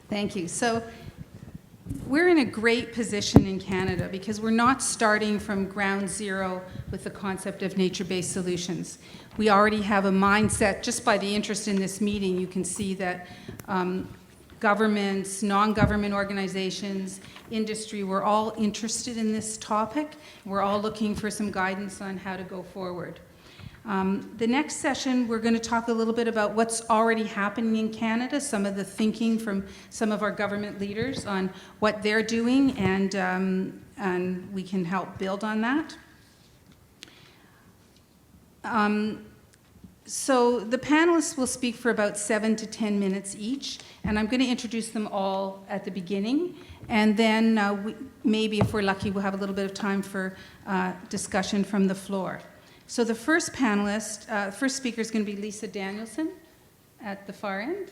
Thank you. So we're in a great position in Canada because we're not starting from ground zero with the concept of nature-based solutions. We already have a mindset. Just by the interest in this meeting, you can see that governments, non-government organizations, industry, we're all interested in this topic. We're all looking for some guidance on how to go forward. The next session, we're going to talk a little bit about what's already happening in Canada, some of the thinking from some of our government leaders on what they're doing, and we can help build on that. So the panelists will speak for about 7 to 10 minutes each, and I'm going to introduce them all at the beginning, and then maybe if we're lucky, we'll have a little bit of time for discussion from the floor. So the first panelist, first speaker is going to be Lisa Danielson at the far end.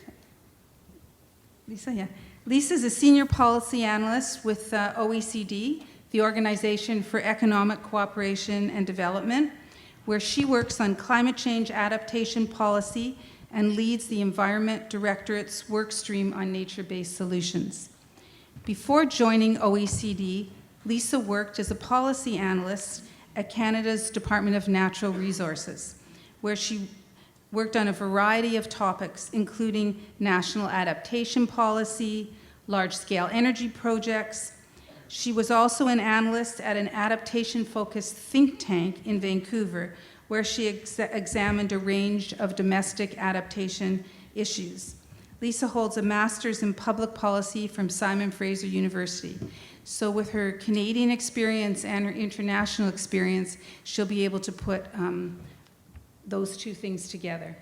Lisa, yeah. Lisa is a senior policy analyst with OECD, the Organization for Economic Cooperation and Development, where she works on climate change adaptation policy and leads the Environment Directorate's work stream on nature-based solutions. Before joining OECD, Lisa worked as a policy analyst at Canada's Department of Natural Resources, where she worked on a variety of topics, including national adaptation policy, large-scale energy projects. She was also an analyst at an adaptation-focused think tank in Vancouver, where she examined a range of domestic adaptation issues. Lisa holds a master's in public policy from Simon Fraser University. So with her Canadian experience and her international experience, she'll be able to put those two things together.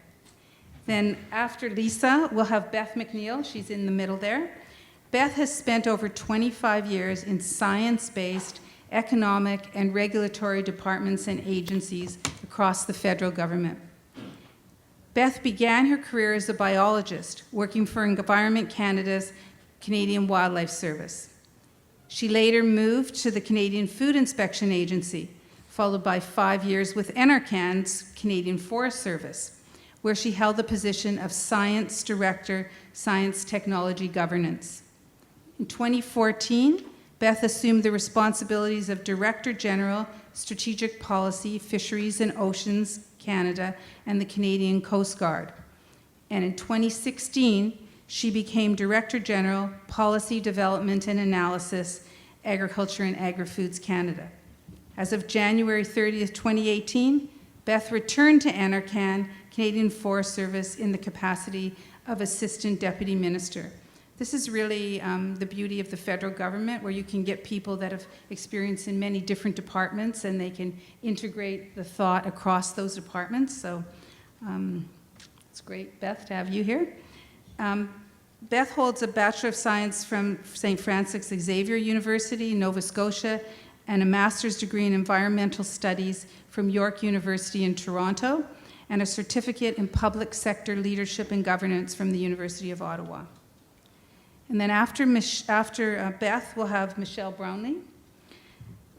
Then after Lisa, we'll have Beth MacNeil. She's in the middle there. Beth has spent over 25 years in science-based economic and regulatory departments and agencies across the federal government. Beth began her career as a biologist, working for Environment Canada's Canadian Wildlife Service. She later moved to the Canadian Food Inspection Agency, followed by 5 years with NRCan's Canadian Forest Service, where she held the position of Science Director, Science Technology Governance. In 2014, Beth assumed the responsibilities of Director General, Strategic Policy, Fisheries and Oceans, Canada, and the Canadian Coast Guard. And in 2016, she became Director General, Policy Development and Analysis, Agriculture and Agri-Foods Canada. As of January 30th, 2018, Beth returned to NRCan, Canadian Forest Service, in the capacity of Assistant Deputy Minister. This is really the beauty of the federal government, where you can get people that have experience in many different departments, and they can integrate the thought across those departments. So it's great, Beth, to have you here. Beth holds a Bachelor of Science from St. Francis Xavier University, Nova Scotia, and a master's degree in environmental studies from York University in Toronto, and a certificate in public sector leadership and governance from the University of Ottawa. And then after Beth, we'll have Michelle Brownlee.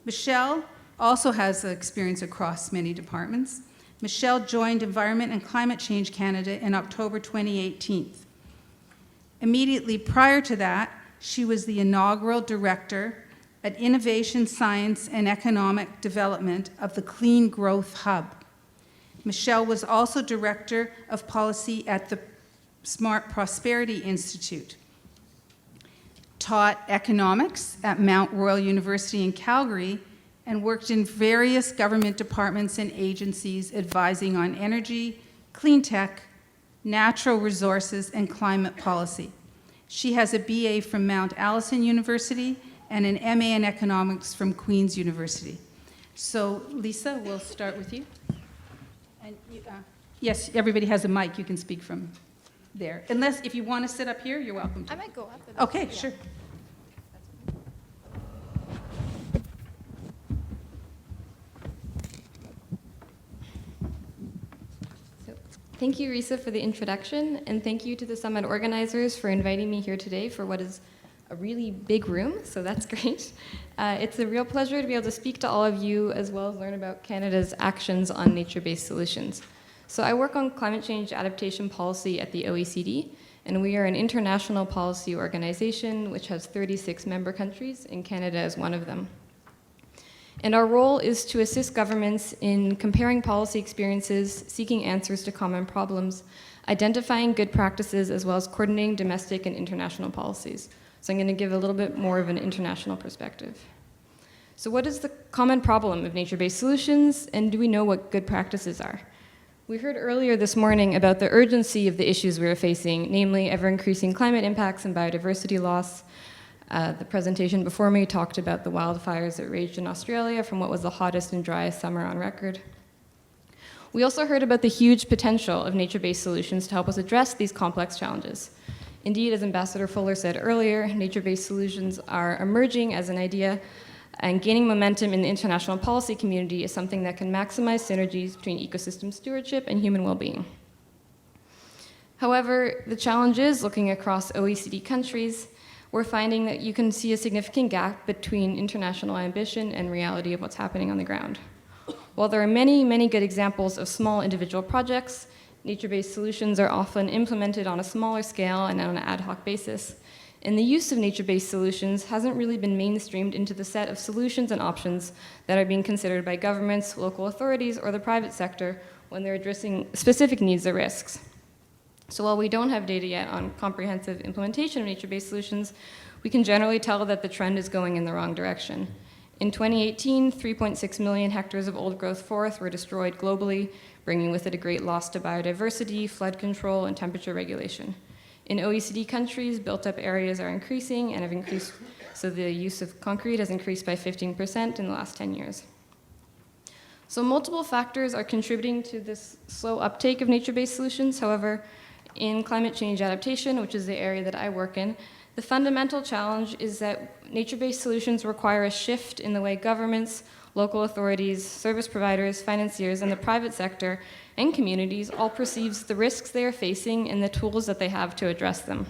Michelle also has experience across many departments. Michelle joined Environment and Climate Change Canada in October 2018. Immediately prior to that, she was the inaugural director at Innovation, Science, and Economic Development of the Clean Growth Hub. Michelle was also director of policy at the Smart Prosperity Institute, taught economics at Mount Royal University in Calgary, and worked in various government departments and agencies advising on energy, clean tech, natural resources, and climate policy. She has a BA from Mount Allison University and an MA in economics from Queen's University. So Lisa, we'll start with you. And yes, everybody has a mic. You can speak from there. Unless, if you want to sit up here, you're welcome to. I might go up. Okay, sure. Thank you, Risa, for the introduction, and thank you to the summit organizers for inviting me here today for what is a really big room, so that's great. It's a real pleasure to be able to speak to all of you, as well as learn about Canada's actions on nature-based solutions. So I work on climate change adaptation policy at the OECD, and we are an international policy organization which has 36 member countries, and Canada is one of them. And our role is to assist governments in comparing policy experiences, seeking answers to common problems, identifying good practices, as well as coordinating domestic and international policies. So I'm going to give a little bit more of an international perspective. So what is the common problem of nature-based solutions, and do we know what good practices are? We heard earlier this morning about the urgency of the issues we are facing, namely ever-increasing climate impacts and biodiversity loss. The presentation before me talked about the wildfires that raged in Australia from what was the hottest and driest summer on record. We also heard about the huge potential of nature-based solutions to help us address these complex challenges. Indeed, as Ambassador Fuller said earlier, nature-based solutions are emerging as an idea, and gaining momentum in the international policy community is something that can maximize synergies between ecosystem stewardship and human well-being. However, the challenge is, looking across OECD countries, we're finding that you can see a significant gap between international ambition and reality of what's happening on the ground. While there are many, many good examples of small individual projects, nature-based solutions are often implemented on a smaller scale and on an ad hoc basis. And the use of nature-based solutions hasn't really been mainstreamed into the set of solutions and options that are being considered by governments, local authorities, or the private sector when they're addressing specific needs or risks. So while we don't have data yet on comprehensive implementation of nature-based solutions, we can generally tell that the trend is going in the wrong direction. In 2018, 3.6 million hectares of old-growth forest were destroyed globally, bringing with it a great loss to biodiversity, flood control, and temperature regulation. In OECD countries, built-up areas are increasing and have increased, so the use of concrete has increased by 15% in the last 10 years. So multiple factors are contributing to this slow uptake of nature-based solutions. However, in climate change adaptation, which is the area that I work in, the fundamental challenge is that nature-based solutions require a shift in the way governments, local authorities, service providers, financiers, and the private sector and communities all perceives the risks they are facing and the tools that they have to address them.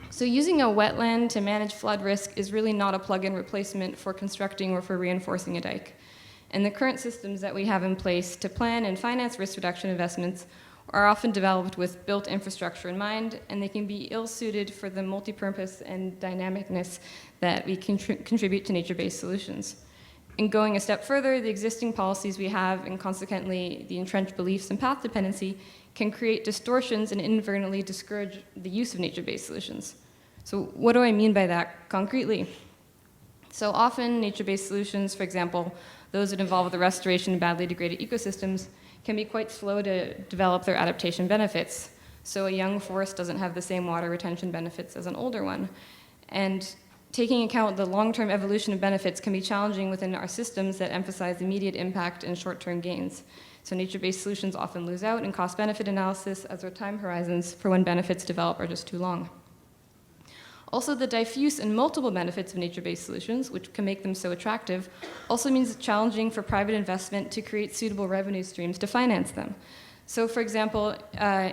So using a wetland to manage flood risk is really not a plug-in replacement for constructing or for reinforcing a dike. And the current systems that we have in place to plan and finance risk reduction investments are often developed with built infrastructure in mind, and they can be ill-suited for the multi-purpose and dynamicness that we contribute to nature-based solutions. And going a step further, the existing policies we have, and consequently the entrenched beliefs and path dependency, can create distortions and inadvertently discourage the use of nature-based solutions. So what do I mean by that concretely? So often, nature-based solutions, for example, those that involve the restoration of badly degraded ecosystems, can be quite slow to develop their adaptation benefits. So a young forest doesn't have the same water retention benefits as an older one. And taking account the long-term evolution of benefits can be challenging within our systems that emphasize immediate impact and short-term gains. So nature-based solutions often lose out in cost-benefit analysis as their time horizons for when benefits develop are just too long. Also, the diffuse and multiple benefits of nature-based solutions, which can make them so attractive, also means it's challenging for private investment to create suitable revenue streams to finance them. So, for example,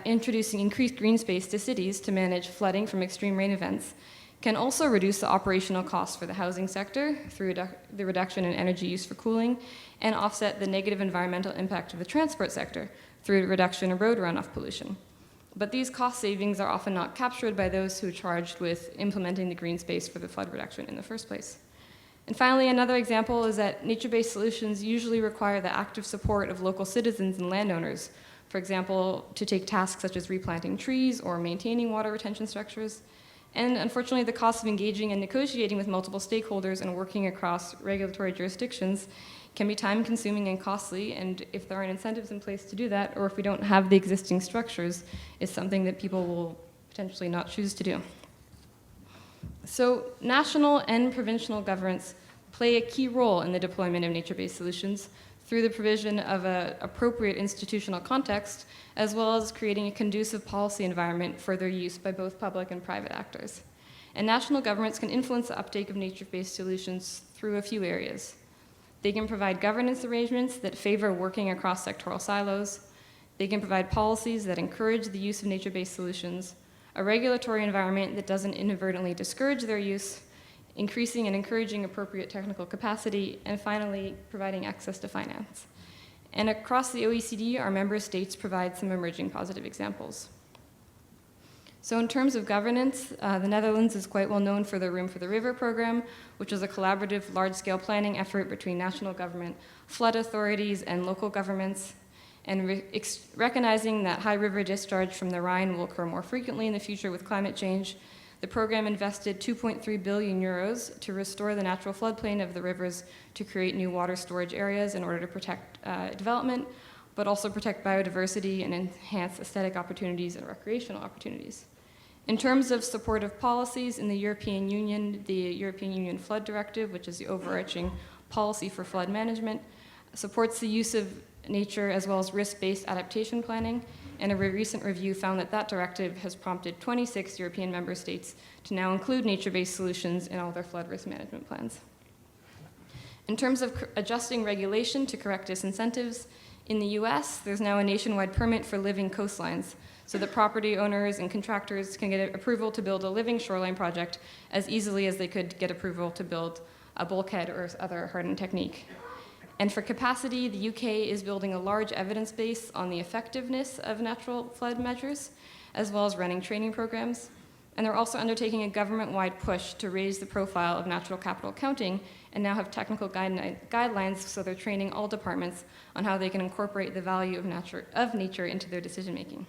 introducing increased green space to cities to manage flooding from extreme rain events can also reduce the operational costs for the housing sector through the reduction in energy use for cooling, and offset the negative environmental impact of the transport sector through the reduction in road runoff pollution. But these cost savings are often not captured by those who are charged with implementing the green space for the flood reduction in the first place. And finally, another example is that nature-based solutions usually require the active support of local citizens and landowners, for example, to take tasks such as replanting trees or maintaining water retention structures. And unfortunately, the cost of engaging and negotiating with multiple stakeholders and working across regulatory jurisdictions can be time-consuming and costly, and if there aren't incentives in place to do that, or if we don't have the existing structures, is something that people will potentially not choose to do. So national and provincial governments play a key role in the deployment of nature-based solutions through the provision of an appropriate institutional context, as well as creating a conducive policy environment for their use by both public and private actors. And national governments can influence the uptake of nature-based solutions through a few areas. They can provide governance arrangements that favor working across sectoral silos. They can provide policies that encourage the use of nature-based solutions, a regulatory environment that doesn't inadvertently discourage their use, increasing and encouraging appropriate technical capacity, and finally, providing access to finance. And across the OECD, our member states provide some emerging positive examples. So in terms of governance, the Netherlands is quite well known for the Room for the River program, which is a collaborative large-scale planning effort between national government, flood authorities, and local governments. And recognizing that high river discharge from the Rhine will occur more frequently in the future with climate change, the program invested 2.3 billion euros to restore the natural floodplain of the rivers to create new water storage areas in order to protect development, but also protect biodiversity and enhance aesthetic opportunities and recreational opportunities. In terms of supportive policies in the European Union Flood Directive, which is the overarching policy for flood management, supports the use of nature as well as risk-based adaptation planning, and a recent review found that that directive has prompted 26 European member states to now include nature-based solutions in all their flood risk management plans. In terms of adjusting regulation to correct disincentives, in the US, there's now a nationwide permit for living coastlines, so that property owners and contractors can get approval to build a living shoreline project as easily as they could get approval to build a bulkhead or other hardened technique. And for capacity, the UK is building a large evidence base on the effectiveness of natural flood measures, as well as running training programs. And they're also undertaking a government-wide push to raise the profile of natural capital accounting and now have technical guidelines, so they're training all departments on how they can incorporate the value of nature into their decision-making.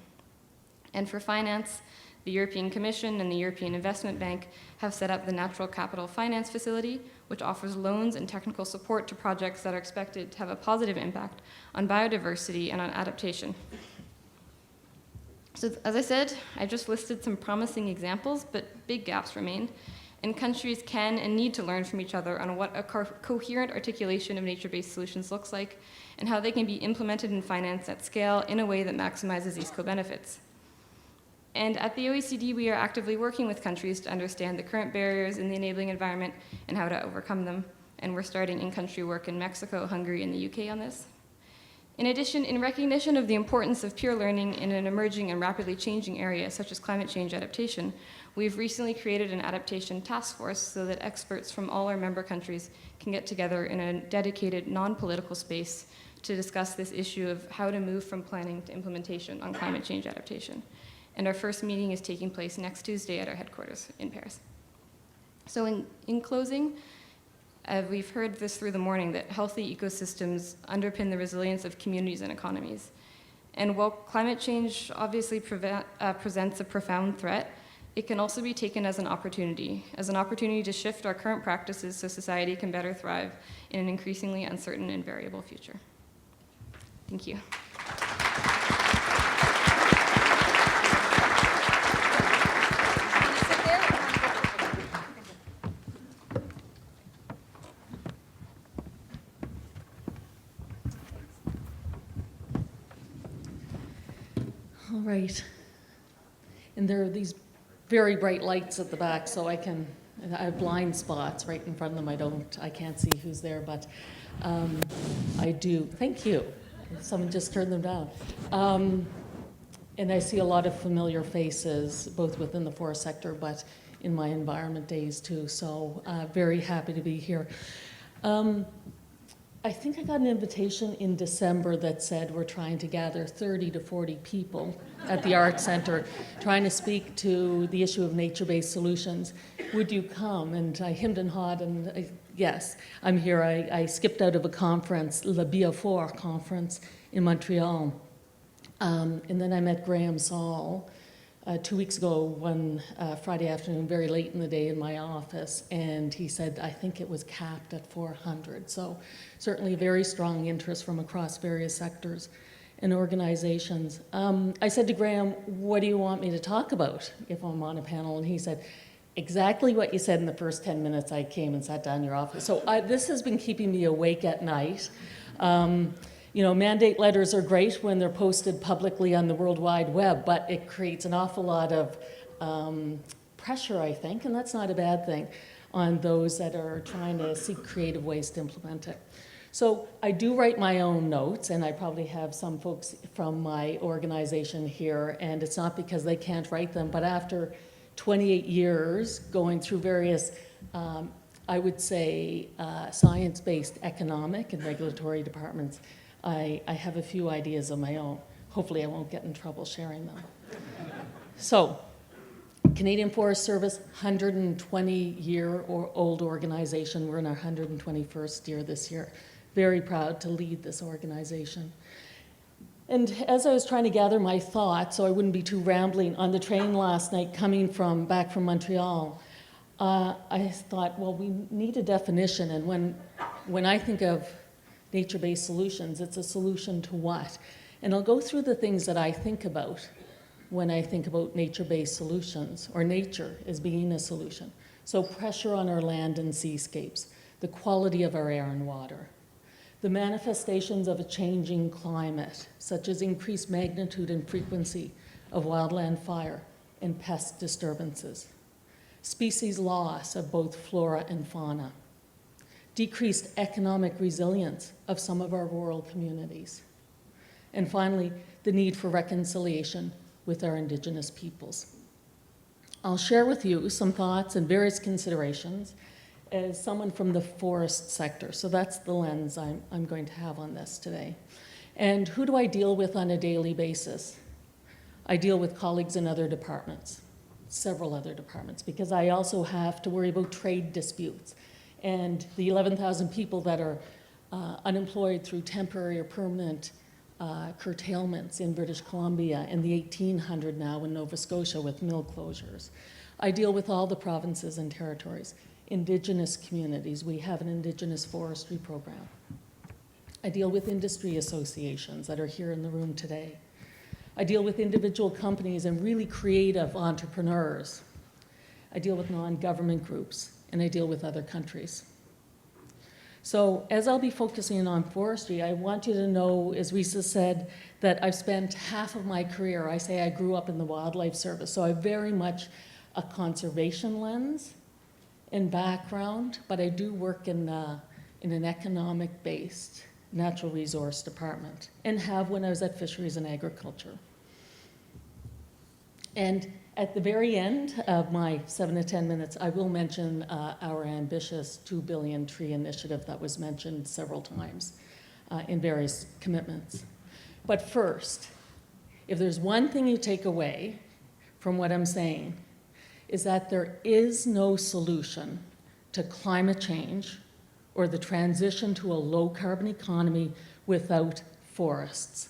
And for finance, the European Commission and the European Investment Bank have set up the Natural Capital Finance Facility, which offers loans and technical support to projects that are expected to have a positive impact on biodiversity and on adaptation. So as I said, I just listed some promising examples, but big gaps remain, and countries can and need to learn from each other on what a coherent articulation of nature-based solutions looks like and how they can be implemented in finance at scale in a way that maximizes these co-benefits. And at the OECD, we are actively working with countries to understand the current barriers in the enabling environment and how to overcome them. And we're starting in-country work in Mexico, Hungary, and the UK on this. In addition, in recognition of the importance of peer learning in an emerging and rapidly changing area such as climate change adaptation, we've recently created an adaptation task force so that experts from all our member countries can get together in a dedicated, non-political space to discuss this issue of how to move from planning to implementation on climate change adaptation. And our first meeting is taking place next Tuesday at our headquarters in Paris. So in closing, we've heard this through the morning, that healthy ecosystems underpin the resilience of communities and economies. And while climate change obviously presents a profound threat, it can also be taken as an opportunity to shift our current practices so society can better thrive in an increasingly uncertain and variable future. Thank you. All right. And there are these very bright lights at the back, so I have blind spots right in front of them. I can't see who's there, but I do. Thank you. Someone just turned them down. And I see a lot of familiar faces, both within the forest sector, but in my environment days too, so very happy to be here. I think I got an invitation in December that said we're trying to gather 30 to 40 people at the Art Center, trying to speak to the issue of nature-based solutions. Would you come? And I hemmed and hawed, and yes, I'm here. I skipped out of a conference, La Biafort conference in Montreal. And then I met Graham Saul 2 weeks ago, one Friday afternoon, very late in the day in my office, and he said, I think it was capped at 400. So certainly a very strong interest from across various sectors and organizations. I said to Graham, what do you want me to talk about if I'm on a panel? And he said, exactly what you said in the first 10 minutes I came and sat down in your office. So this has been keeping me awake at night. You know, mandate letters are great when they're posted publicly on the World Wide Web, but it creates an awful lot of pressure, I think, and that's not a bad thing, on those that are trying to seek creative ways to implement it. So I do write my own notes, and I probably have some folks from my organization here, and it's not because they can't write them, but after 28 years going through various, I would say, science-based economic and regulatory departments, I have a few ideas of my own. Hopefully I won't get in trouble sharing them. So, Canadian Forest Service, 120-year-old organization. We're in our 121st year this year. Very proud to lead this organization. And as I was trying to gather my thoughts, so I wouldn't be too rambling, on the train last night coming back from Montreal, I thought, well, we need a definition. And when I think of nature-based solutions, it's a solution to what? And I'll go through the things that I think about when I think about nature-based solutions, or nature as being a solution. So pressure on our land and seascapes, the quality of our air and water, the manifestations of a changing climate, such as increased magnitude and frequency of wildland fire and pest disturbances, species loss of both flora and fauna, decreased economic resilience of some of our rural communities, and finally, the need for reconciliation with our Indigenous peoples. I'll share with you some thoughts and various considerations as someone from the forest sector. So that's the lens I'm going to have on this today. And who do I deal with on a daily basis? I deal with colleagues in other departments, several other departments, because I also have to worry about trade disputes and the 11,000 people that are unemployed through temporary or permanent curtailments in British Columbia, and the 1,800 now in Nova Scotia with mill closures. I deal with all the provinces and territories. Indigenous communities, we have an Indigenous forestry program. I deal with industry associations that are here in the room today. I deal with individual companies and really creative entrepreneurs. I deal with non-government groups, and I deal with other countries. So as I'll be focusing on forestry, I want you to know, as Risa said, that I've spent half of my career, I say I grew up in the Wildlife Service, so I have very much a conservation lens and background, but I do work in an economic-based natural resource department, and have when I was at Fisheries and Agriculture. And at the very end of my 7 to 10 minutes, I will mention our ambitious 2 billion tree initiative that was mentioned several times in various commitments. But first, if there's one thing you take away from what I'm saying, is that there is no solution to climate change or the transition to a low-carbon economy without forests.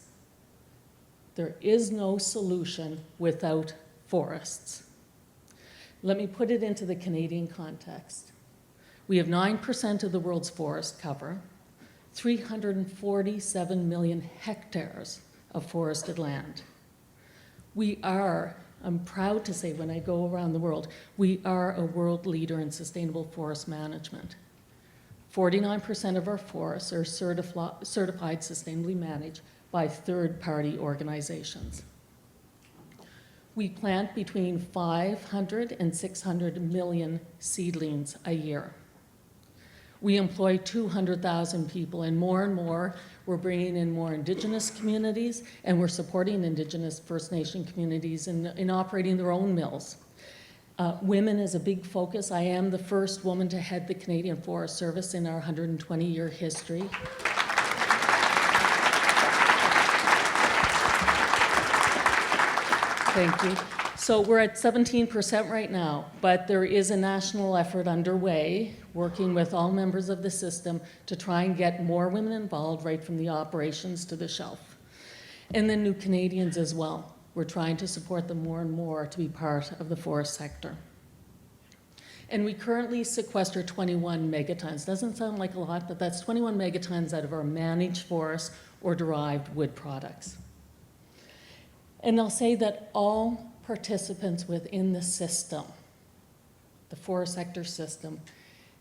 There is no solution without forests. Let me put it into the Canadian context. We have 9% of the world's forest cover, 347 million hectares of forested land. We are, I'm proud to say when I go around the world, we are a world leader in sustainable forest management. 49% of our forests are certified sustainably managed by third-party organizations. We plant between 500 and 600 million seedlings a year. We employ 200,000 people, and more, we're bringing in more Indigenous communities, and we're supporting Indigenous First Nation communities in operating their own mills. Women is a big focus. I am the first woman to head the Canadian Forest Service in our 120-year history. Thank you. So we're at 17% right now, but there is a national effort underway, working with all members of the system to try and get more women involved right from the operations to the shelf. And then new Canadians as well. We're trying to support them more and more to be part of the forest sector. And we currently sequester 21 megatons. Doesn't sound like a lot, but that's 21 megatons out of our managed forests or derived wood products. And I'll say that all participants within the system, the forest sector system,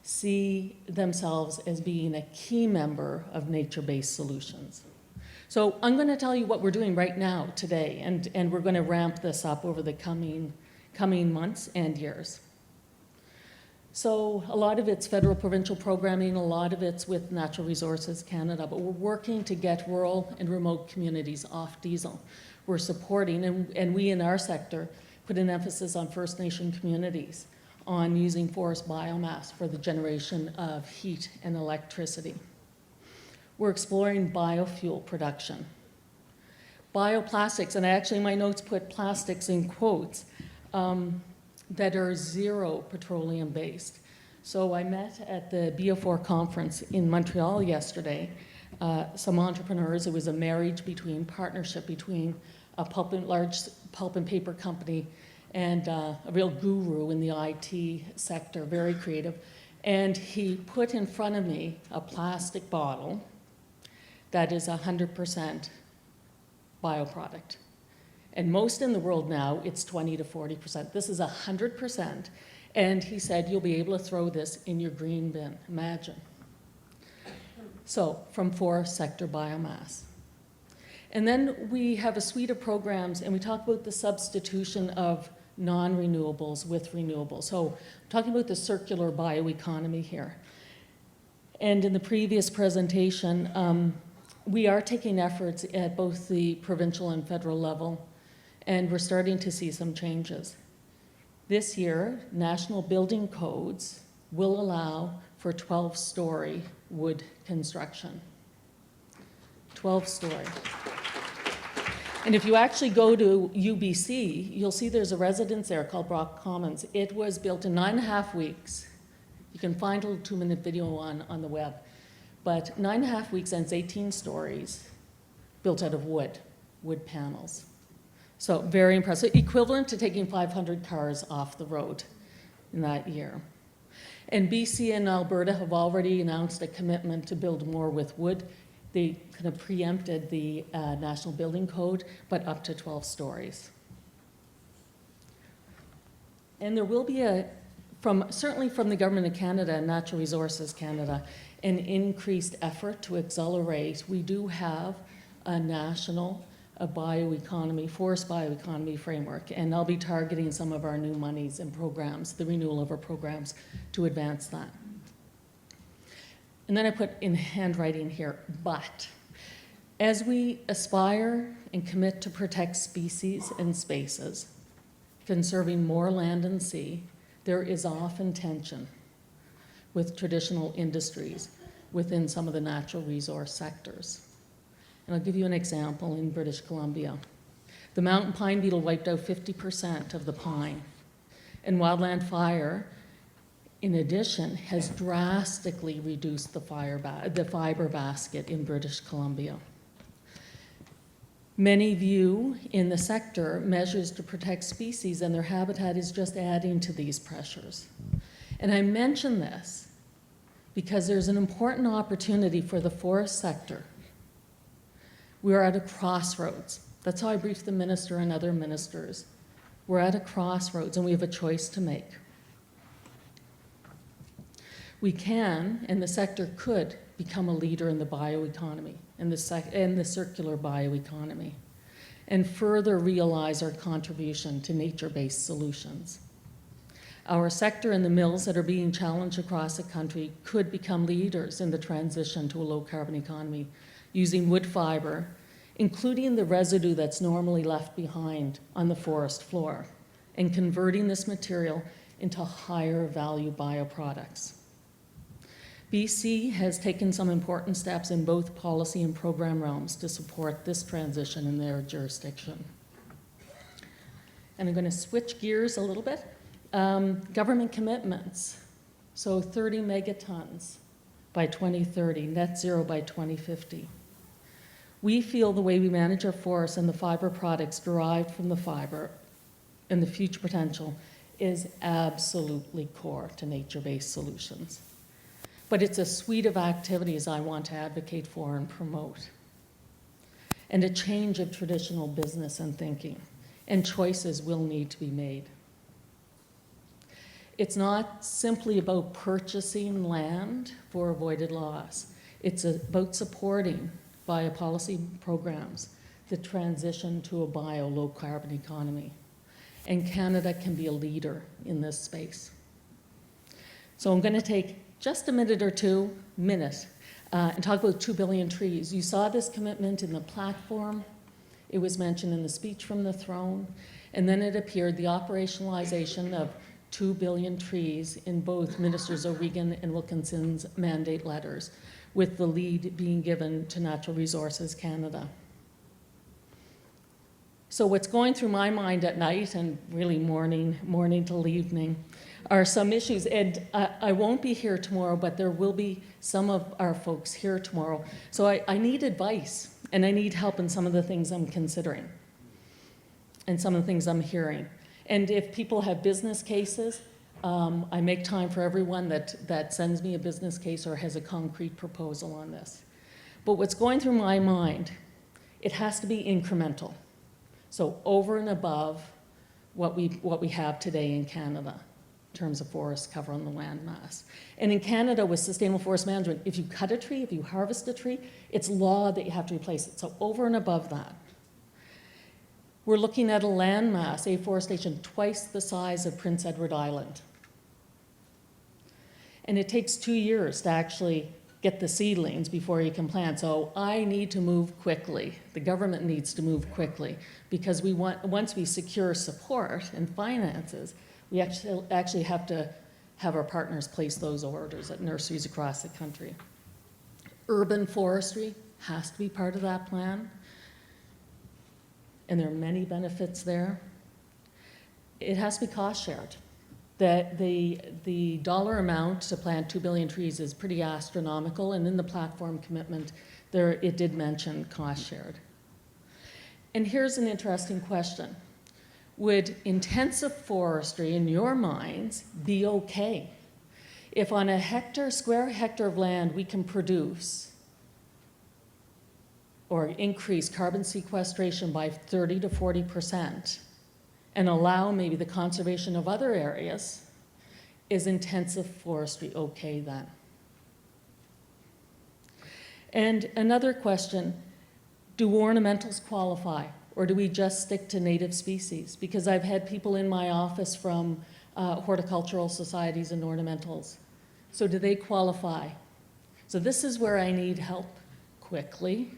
see themselves as being a key member of nature-based solutions. So I'm going to tell you what we're doing right now today, and we're going to ramp this up over the coming months and years. So a lot of it's federal provincial programming, a lot of it's with Natural Resources Canada, but we're working to get rural and remote communities off diesel. We're supporting, and we in our sector put an emphasis on First Nation communities, on using forest biomass for the generation of heat and electricity. We're exploring biofuel production. Bioplastics, and actually my notes put plastics in quotes. that are zero petroleum based. So I met at the BO4 conference in Montreal yesterday, some entrepreneurs. It was a partnership between a large pulp and paper company and a real guru in the IT sector, very creative. And he put in front of me a plastic bottle that is 100% bioproduct. And most in the world now, it's 20 to 40%. This is 100%. And he said, you'll be able to throw this in your green bin. Imagine. So, from forest sector biomass. And then we have a suite of programs, and we talk about the substitution of non-renewables with renewables. So, I'm talking about the circular bioeconomy here. And in the previous presentation, we are taking efforts at both the provincial and federal level, and we're starting to see some changes. This year, national building codes will allow for 12-story wood construction. 12-story. And if you actually go to UBC, you'll see there's a residence there called Brock Commons. It was built in 9.5 weeks. You can find a little 2-minute video on the web. But 9.5 weeks and it's 18 stories built out of wood panels. So very impressive, equivalent to taking 500 cars off the road in that year. And BC and Alberta have already announced a commitment to build more with wood. They kind of preempted the National Building Code, but up to 12 stories. And there will be certainly from the Government of Canada and Natural Resources Canada, an increased effort to accelerate. We do have a national forest bioeconomy framework, and I'll be targeting some of our new monies and programs, the renewal of our programs, to advance that. And then I put in handwriting here, but as we aspire and commit to protect species and spaces, conserving more land and sea, there is often tension with traditional industries within some of the natural resource sectors. And I'll give you an example in British Columbia. The mountain pine beetle wiped out 50% of the pine. And wildland fire, in addition, has drastically reduced the fiber basket in British Columbia. Many view in the sector measures to protect species, and their habitat is just adding to these pressures. And I mention this because there's an important opportunity for the forest sector. We are at a crossroads. That's how I briefed the minister and other ministers. We're at a crossroads, and we have a choice to make. We can, and the sector could, become a leader in the bioeconomy and the circular bioeconomy, and further realize our contribution to nature-based solutions. Our sector and the mills that are being challenged across the country could become leaders in the transition to a low-carbon economy, using wood fiber, including the residue that's normally left behind on the forest floor, and converting this material into higher value bioproducts. BC has taken some important steps in both policy and program realms to support this transition in their jurisdiction. And I'm going to switch gears a little bit. Government commitments. So 30 megatons by 2030, net zero by 2050. We feel the way we manage our forests and the fiber products derived from the fiber and the future potential is absolutely core to nature-based solutions. But it's a suite of activities I want to advocate for and promote. And a change of traditional business and thinking, and choices will need to be made. It's not simply about purchasing land for avoided loss. It's about supporting via policy programs the transition to a low carbon economy. And Canada can be a leader in this space. So I'm going to take just a minute or two, and talk about 2 billion trees. You saw this commitment in the platform. It was mentioned in the speech from the throne. And then it appeared the operationalization of 2 billion trees in both Ministers O'Regan and Wilkinson's mandate letters, with the lead being given to Natural Resources Canada. So what's going through my mind at night and really morning till evening are some issues. And I won't be here tomorrow, but there will be some of our folks here tomorrow. So I need advice and I need help in some of the things I'm considering and some of the things I'm hearing. And if people have business cases, I make time for everyone that sends me a business case or has a concrete proposal on this. But what's going through my mind, it has to be incremental. So over and above what we have today in Canada in terms of forest cover on the land mass. And in Canada with sustainable forest management, if you cut a tree, if you harvest a tree, it's law that you have to replace it. So over and above that. We're looking at a land mass, afforestation, twice the size of Prince Edward Island. And it takes 2 years to actually get the seedlings before you can plant. So I need to move quickly. The government needs to move quickly because once we secure support and finances, we actually have to have our partners place those orders at nurseries across the country. Urban forestry has to be part of that plan. And there are many benefits there. It has to be cost shared. The dollar amount to plant 2 billion trees is pretty astronomical, and in the platform commitment, it did mention cost shared. And here's an interesting question. Would intensive forestry, in your minds, be okay? If on a square hectare of land we can produce or increase carbon sequestration by 30 to 40%, and allow maybe the conservation of other areas, is intensive forestry okay then? And another question, do ornamentals qualify, or do we just stick to native species? Because I've had people in my office from horticultural societies and ornamentals. So do they qualify? So this is where I need help quickly.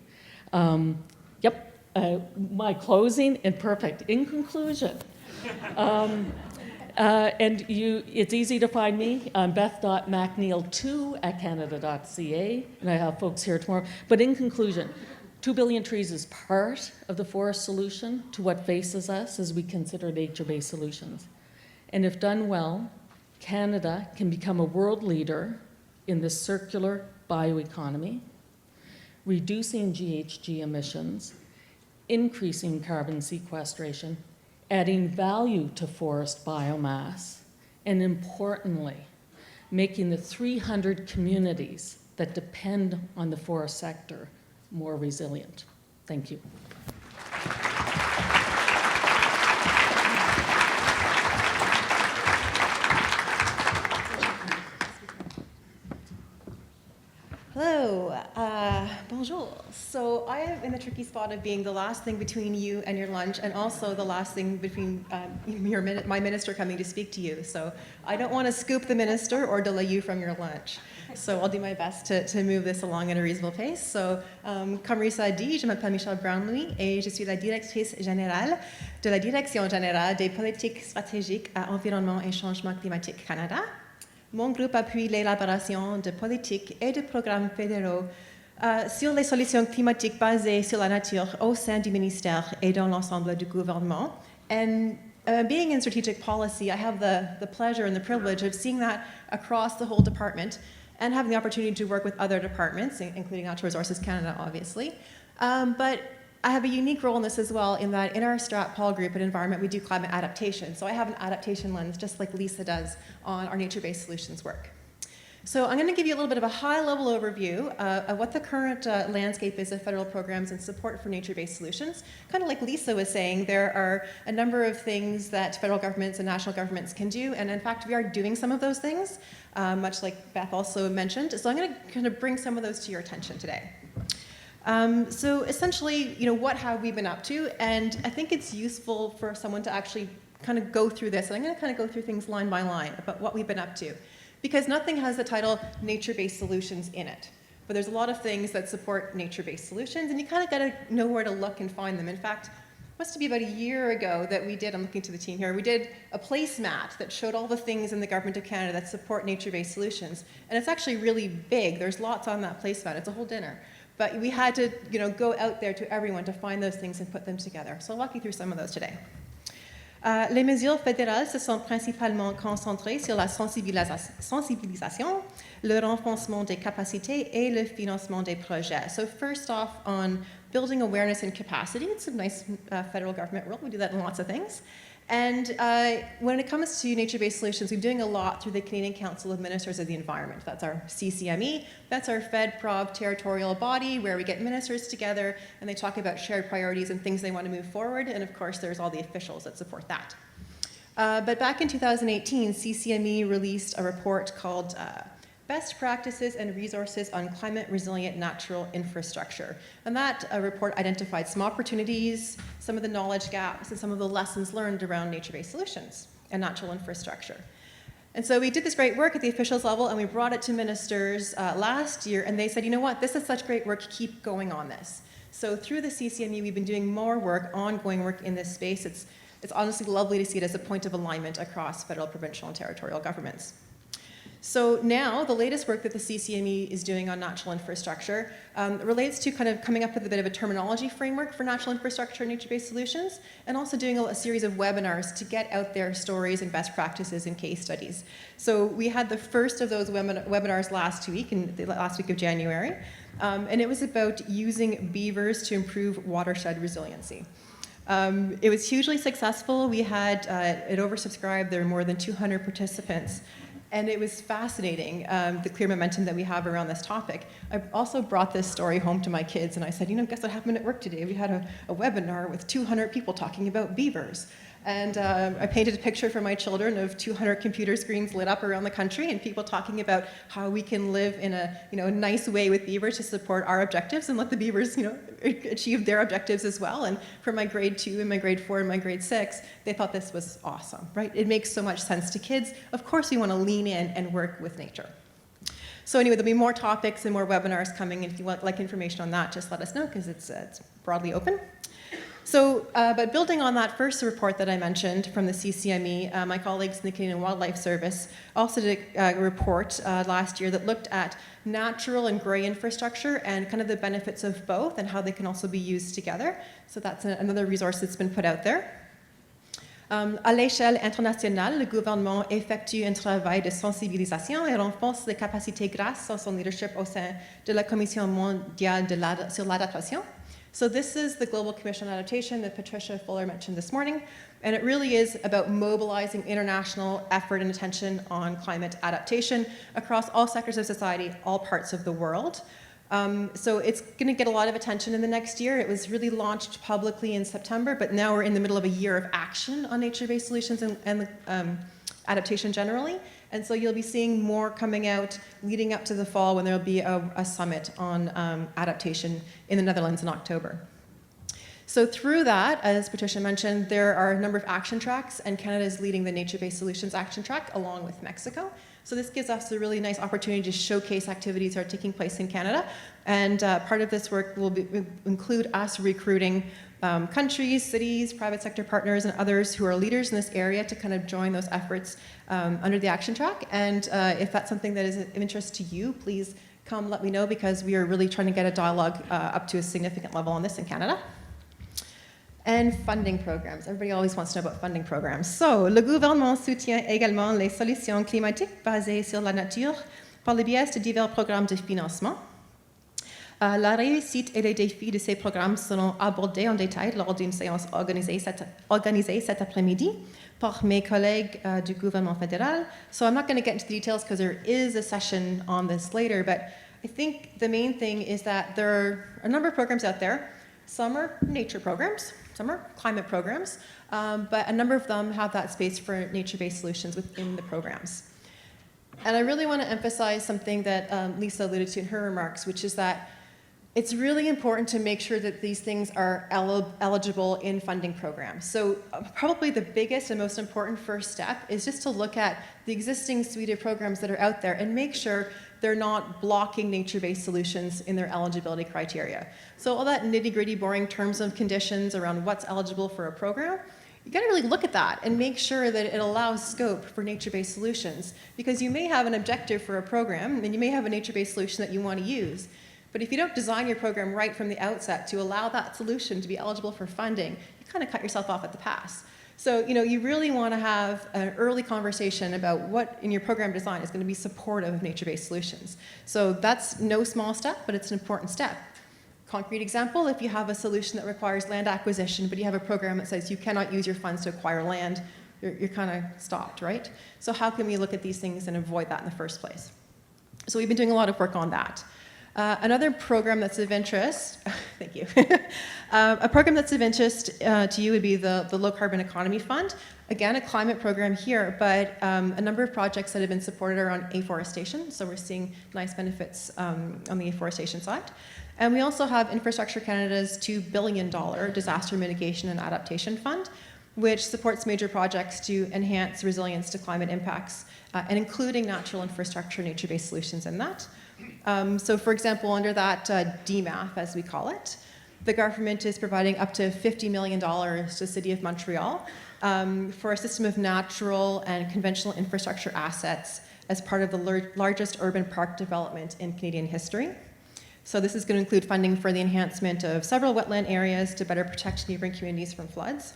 My closing and perfect. In conclusion, it's easy to find me on beth.macneil2@canada.ca, and I have folks here tomorrow. But in conclusion, 2 billion trees is part of the forest solution to what faces us as we consider nature-based solutions. And if done well, Canada can become a world leader in this circular bioeconomy, reducing GHG emissions, increasing carbon sequestration, adding value to forest biomass, and importantly, making the 300 communities that depend on the forest sector more resilient. Thank you. Hello, bonjour. So I am in the tricky spot of being the last thing between you and your lunch, and also the last thing between my minister coming to speak to you. So I don't want to scoop the minister or delay you from your lunch. So I'll do my best to move this along at a reasonable pace. So, comme Risa a dit, je m'appelle Brownlee et je suis la directrice générale de la Direction générale des politiques stratégiques à environnement et changement climatique Canada. Mon groupe appuie l'élaboration de politiques et de programmes fédéraux sur les solutions climatiques basées sur la nature au sein du ministère et dans l'ensemble du gouvernement. And being in strategic policy, I have the pleasure and the privilege of seeing that across the whole department and having the opportunity to work with other departments, including Natural Resources Canada, obviously. But I have a unique role in this as well, in that in our Strat-Paul group at Environment, we do climate adaptation. So I have an adaptation lens, just like Lisa does, on our nature-based solutions work. So I'm going to give you a little bit of a high-level overview of what the current landscape is of federal programs and support for nature-based solutions. Kind of like Lisa was saying, there are a number of things that federal governments and national governments can do, and in fact, we are doing some of those things, much like Beth also mentioned. So I'm going to kind of bring some of those to your attention today. So essentially, what have we been up to? And I think it's useful for someone to actually kind of go through this. And I'm going to kind of go through things line by line about what we've been up to. Because nothing has the title nature-based solutions in it. But there's a lot of things that support nature-based solutions, and you kind of got to know where to look and find them. In fact, it must be about a year ago that I'm looking to the team here, we did a placemat that showed all the things in the Government of Canada that support nature-based solutions. And it's actually really big. There's lots on that placemat. It's a whole dinner. But we had to, go out there to everyone to find those things and put them together. So I'll walk you through some of those today. Les mesures fédérales se sont principalement concentrées sur la sensibilisation, le renforcement des capacités et le financement des projets. So first off, on building awareness and capacity, it's a nice federal government role. We do that in lots of things. And when it comes to nature-based solutions, we're doing a lot through the Canadian Council of Ministers of the Environment. That's our CCME. That's our Fed-Prov territorial body where we get ministers together and they talk about shared priorities and things they want to move forward. And of course, there's all the officials that support that. But back in 2018, CCME released a report called Best Practices and Resources on Climate Resilient Natural Infrastructure. And that report identified some opportunities, some of the knowledge gaps, and some of the lessons learned around nature-based solutions and natural infrastructure. And so we did this great work at the officials level, and we brought it to ministers last year, and they said, you know what, this is such great work, keep going on this. So through the CCME, we've been doing more work, ongoing work in this space. It's honestly lovely to see it as a point of alignment across federal, provincial, and territorial governments. So now, the latest work that the CCME is doing on natural infrastructure relates to kind of coming up with a bit of a terminology framework for natural infrastructure and nature-based solutions, and also doing a series of webinars to get out there stories and best practices and case studies. So we had the first of those webinars last week, in the last week of January, and it was about using beavers to improve watershed resiliency. It was hugely successful. We had it oversubscribed. There were more than 200 participants. And it was fascinating, the clear momentum that we have around this topic. I also brought this story home to my kids, and I said, guess what happened at work today? We had a webinar with 200 people talking about beavers. And I painted a picture for my children of 200 computer screens lit up around the country and people talking about how we can live in a nice way with beavers to support our objectives and let the beavers achieve their objectives as well. And for my grade 2 and my grade 4 and my grade 6, they thought this was awesome, right? It makes so much sense to kids. Of course, we want to lean in and work with nature. So anyway, there'll be more topics and more webinars coming. And if you want information on that, just let us know because it's broadly open. So, but building on that first report that I mentioned from the CCME, my colleagues in the Canadian Wildlife Service also did a report last year that looked at natural and grey infrastructure and kind of the benefits of both and how they can also be used together. So that's another resource that's been put out there. À l'échelle internationale, le gouvernement effectue un travail de sensibilisation et renforce les capacités grâce à son leadership au sein de la Commission mondiale sur l'adaptation. So this is the Global Commission on Adaptation that Patricia Fuller mentioned this morning, and it really is about mobilizing international effort and attention on climate adaptation across all sectors of society, all parts of the world. So it's going to get a lot of attention in the next year. It was really launched publicly in September, but now we're in the middle of a year of action on nature-based solutions and adaptation generally. And so you'll be seeing more coming out leading up to the fall when there'll be a summit on adaptation in the Netherlands in October. So through that, as Patricia mentioned, there are a number of action tracks, and Canada is leading the Nature-Based Solutions Action Track along with Mexico. So this gives us a really nice opportunity to showcase activities that are taking place in Canada. And part of this work will include us recruiting countries, cities, private sector partners, and others who are leaders in this area to kind of join those efforts under the action track. And if that's something that is of interest to you, please come let me know, because we are really trying to get a dialogue up to a significant level on this in Canada. And funding programs. Everybody always wants to know about funding programs. So, le gouvernement soutient également les solutions climatiques basées sur la nature par le biais de divers programmes de financement. La réussite et les défis de ces programmes seront abordés en détail lors d'une séance organisée cet après-midi par mes collègues du gouvernement fédéral. So I'm not going to get into the details because there is a session on this later, but I think the main thing is that there are a number of programs out there. Some are nature programs, some are climate programs, but a number of them have that space for nature-based solutions within the programs. And I really want to emphasize something that Lisa alluded to in her remarks, which is that it's really important to make sure that these things are eligible in funding programs. So probably the biggest and most important first step is just to look at the existing suite of programs that are out there and make sure they're not blocking nature-based solutions in their eligibility criteria. So all that nitty-gritty, boring terms and conditions around what's eligible for a program, you got to really look at that and make sure that it allows scope for nature-based solutions, because you may have an objective for a program and you may have a nature-based solution that you want to use. But But if you don't design your program right from the outset to allow that solution to be eligible for funding, you kind of cut yourself off at the pass. So, you really want to have an early conversation about what in your program design is going to be supportive of nature-based solutions. So that's no small step, but it's an important step. Concrete example, if you have a solution that requires land acquisition, but you have a program that says you cannot use your funds to acquire land, you're kind of stopped, right? So how can we look at these things and avoid that in the first place? So we've been doing a lot of work on that. Another program that's of interest, thank you. A program that's of interest to you would be the Low Carbon Economy Fund. Again, a climate program here, but a number of projects that have been supported are on afforestation. So we're seeing nice benefits on the afforestation side. And we also have Infrastructure Canada's $2 billion Disaster Mitigation and Adaptation Fund, which supports major projects to enhance resilience to climate impacts, and including natural infrastructure, nature-based solutions in that. So for example, under that DMAF, as we call it, the government is providing up to $50 million to the City of Montreal for a system of natural and conventional infrastructure assets as part of the largest urban park development in Canadian history. So this is going to include funding for the enhancement of several wetland areas to better protect neighboring communities from floods.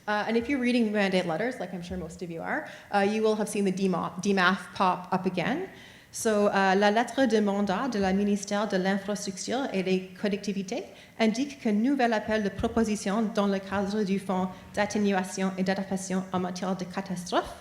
And if you're reading mandate letters, like I'm sure most of you are, you will have seen the DMAF pop up again. So, la lettre de mandat de la ministère de l'Infrastructure et des Collectivités indique qu'un nouvel appel de proposition dans le cadre du Fonds d'atténuation et d'adaptation en matière de catastrophes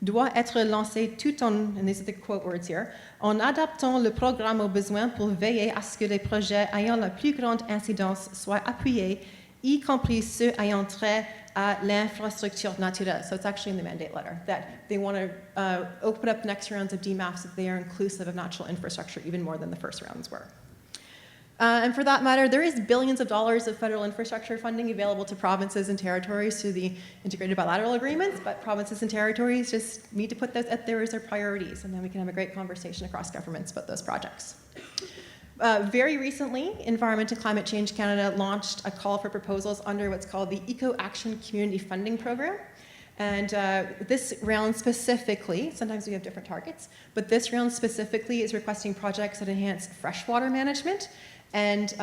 doit être lancé tout en, and these are the quote words here, en adaptant le programme aux besoins pour veiller à ce que les projets ayant la plus grande incidence soient appuyés, y compris ceux ayant trait à l'infrastructure naturelle. So it's actually in the mandate letter that they want to open up next rounds of DMAFs that they are inclusive of natural infrastructure even more than the first rounds were. And for that matter, there is billions of dollars of federal infrastructure funding available to provinces and territories through the integrated bilateral agreements, but provinces and territories just need to put those at there as their priorities, and then we can have a great conversation across governments about those projects. Very recently, Environment and Climate Change Canada launched a call for proposals under what's called the Eco Action Community Funding Program. And this round specifically, sometimes we have different targets, but this round specifically is requesting projects that enhance freshwater management, and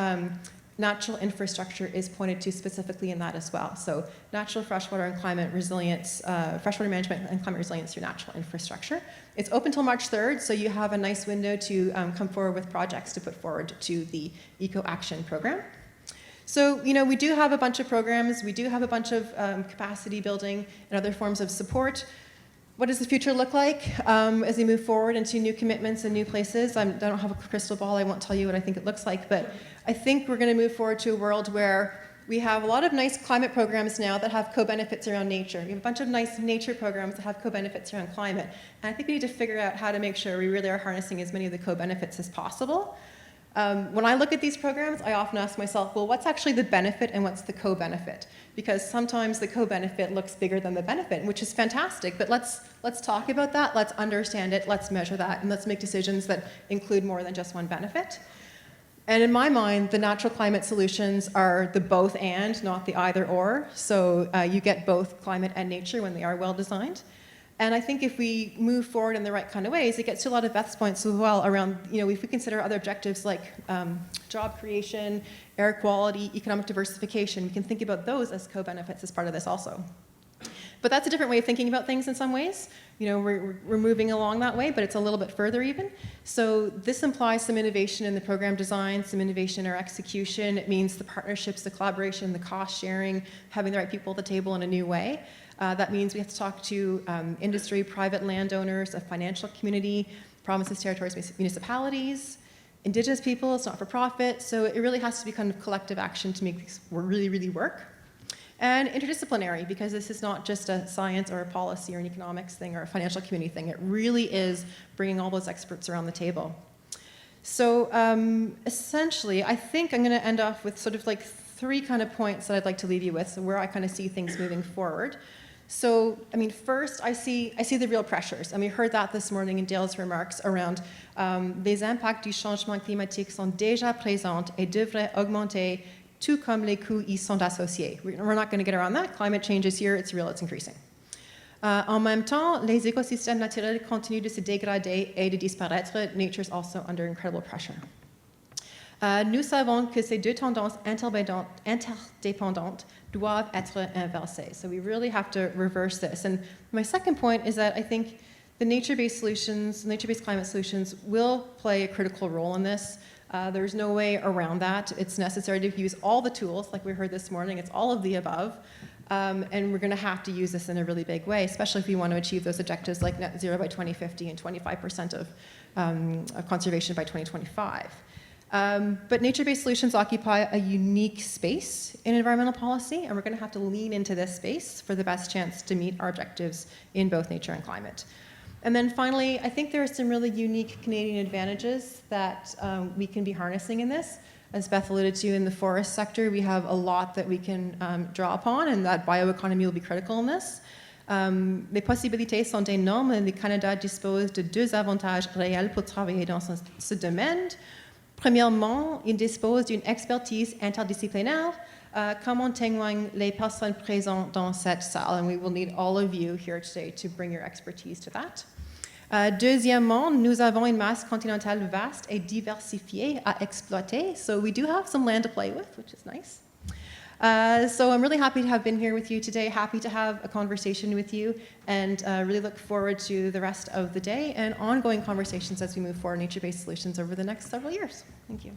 natural infrastructure is pointed to specifically in that as well. So natural freshwater and climate resilience, freshwater management and climate resilience through natural infrastructure. It's open till March 3rd, so you have a nice window to come forward with projects to put forward to the Eco Action program. So, we do have a bunch of programs, we do have a bunch of capacity building and other forms of support. What does the future look like as we move forward into new commitments and new places? I don't have a crystal ball, I won't tell you what I think it looks like, but I think we're going to move forward to a world where we have a lot of nice climate programs now that have co-benefits around nature. We have a bunch of nice nature programs that have co-benefits around climate. And I think we need to figure out how to make sure we really are harnessing as many of the co-benefits as possible. When I look at these programs, I often ask myself, well, what's actually the benefit and what's the co-benefit? Because sometimes the co-benefit looks bigger than the benefit, which is fantastic, but let's talk about that, let's understand it, let's measure that, and let's make decisions that include more than just one benefit. And in my mind, the natural climate solutions are the both and, not the either or. So you get both climate and nature when they are well designed. And I think if we move forward in the right kind of ways, it gets to a lot of Beth's points as well around, if we consider other objectives like job creation, air quality, economic diversification, we can think about those as co-benefits as part of this also. But that's a different way of thinking about things in some ways. We're moving along that way, but it's a little bit further even. So this implies some innovation in the program design, some innovation in our execution. It means the partnerships, the collaboration, the cost sharing, having the right people at the table in a new way. That means we have to talk to industry, private landowners, a financial community, provinces, territories, municipalities, Indigenous peoples, not-for-profit. So it really has to be kind of collective action to make this really, really work. And interdisciplinary, because this is not just a science or a policy or an economics thing or a financial community thing. It really is bringing all those experts around the table. So essentially, I think I'm going to end off with sort of like 3 kind of points that I'd like to leave you with, so where I kind of see things moving forward. So, first, I see the real pressures, and we heard that this morning in Dale's remarks around les impacts du changement climatique sont déjà présents et devraient augmenter, tout comme les coûts y sont associés. We're not going to get around that. Climate change is here, it's real, it's increasing. En même temps, les écosystèmes naturels continuent de se dégrader et de disparaître. Nature's also under incredible pressure. Nous savons que ces deux tendances interdépendantes doivent être inversées. So we really have to reverse this. And my second point is that I think the nature-based solutions, nature-based climate solutions will play a critical role in this. There's no way around that. It's necessary to use all the tools, like we heard this morning. It's all of the above. And we're going to have to use this in a really big way, especially if we want to achieve those objectives like net zero by 2050 and 25% of conservation by 2025. But nature-based solutions occupy a unique space in environmental policy, and we're going to have to lean into this space for the best chance to meet our objectives in both nature and climate. And then finally, I think there are some really unique Canadian advantages that we can be harnessing in this. As Beth alluded to, in the forest sector, we have a lot that we can draw upon, and that bioeconomy will be critical in this. Les possibilités sont énormes, et le Canada dispose de deux avantages réels pour travailler dans ce domaine. Premièrement, il dispose d'une expertise interdisciplinaire, comme en témoignent les personnes présentes dans cette salle, and we will need all of you here today to bring your expertise to that. Deuxièmement, nous avons une masse continentale vaste et diversifiée à exploiter, so we do have some land to play with, which is nice. So I'm really happy to have been here with you today, happy to have a conversation with you, and really look forward to the rest of the day and ongoing conversations as we move forward nature-based solutions over the next several years. Thank you.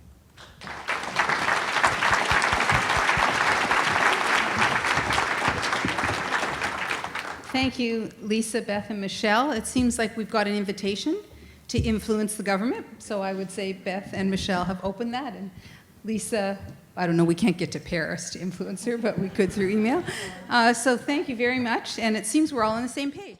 Thank you, Lisa, Beth, and Michelle. It seems like we've got an invitation to influence the government. So I would say Beth and Michelle have opened that. And Lisa, I don't know, we can't get to Paris to influence her, but we could through email. So thank you very much. And it seems we're all on the same page.